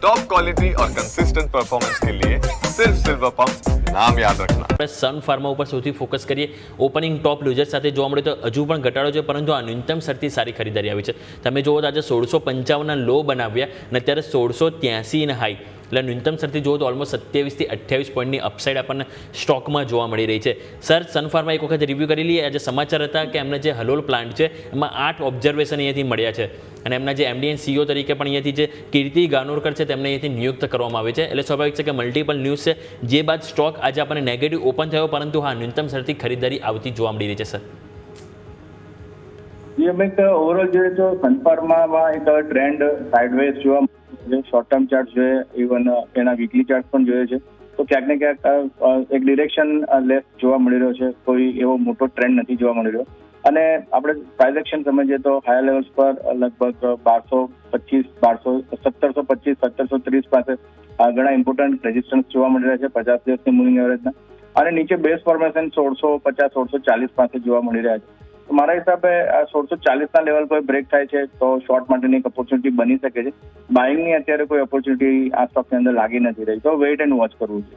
Top quality और consistent performance के लिए सिर्फ सिल्वर पंप नाम याद रखना। આપણે સન ફાર્મા ઉપર સૌથી ફોકસ કરીએ. ઓપનિંગ ટોપ લૂઝર સાથે જોવા મળે તો હજુ પણ ઘટાડો છે, પરંતુ આ ન્યૂનતમ શરતી સારી ખરીદારી આવી છે. તમે જુઓ તો આજે 1655 લો બનાવ્યા અને અત્યારે 1683 હાઈ, એટલે ન્યૂનતમ શરતી જુઓ તો ઓલમોસ્ટ 27 થી 28 પોઈન્ટની અપસાઇડ આપણને સ્ટોકમાં જોવા મળી રહી છે. સર, સન ફાર્મા એક વખત રિવ્યૂ કરી લઈએ. આજે સમાચાર હતા કે એમને જે હલોલ પ્લાન્ટ છે એમાં 8 ઓબ્ઝર્વેશન અહીંયાથી મળ્યા છે અને એમના જે એમડી એન્ડ સીઈઓ તરીકે પણ અહીંયાથી જે કીર્તિ ગાનોરકર છે તેમને અહીંયાથી નિયુક્ત કરવામાં આવે છે. એટલે સ્વાભાવિક છે કે મલ્ટિપલ ન્યૂઝ છે, જે બાદ સ્ટોક આજે આપણને નેગેટિવ ઓપન થયો, પરંતુ હા ન્યૂનતમ શરતી ખરીદારી આવતી જોવા મળી રહી છે. સર, ઓવરઓલ જોઈએ તો સનફાર્મામાં એક ટ્રેન્ડ સાઇડવેઝ જોવા મળે છે. શોર્ટ ટર્મ ચાર્ટ જોઈએ, ઇવન એના વીકલી ચાર્ટ પણ જોઈએ છે, તો ક્યાંક ને ક્યાંક એક ડિરેક્શન લેસ જોવા મળી રહ્યો છે. કોઈ એવો મોટો ટ્રેન્ડ નથી જોવા મળી રહ્યો. અને આપણે પ્રાઇસ એક્શન સમજીએ તો હાયર લેવલ્સ પર લગભગ 1225, 1725, 1730 પાસે ઘણા ઇમ્પોર્ટન્ટ રેઝિસ્ટન્સ જોવા મળી રહ્યા છે 50 દિવસની મૂવિંગ એવરેજના, અને નીચે બેઝ ફોર્મેશન 1650, 1640 પાસે જોવા મળી રહ્યા છે. તો મારા હિસાબે 1640 લેવલ પર બ્રેક થાય છે તો શોર્ટ માટેની એક ઓપોર્ચ્યુનિટી બની શકે છે. બાઇંગની અત્યારે કોઈ ઓપોર્ચ્યુનિટી આ સ્ટોકની અંદર લાગી નથી રહી, તો વેઇટ એન્ડ વોચ કરવું છે.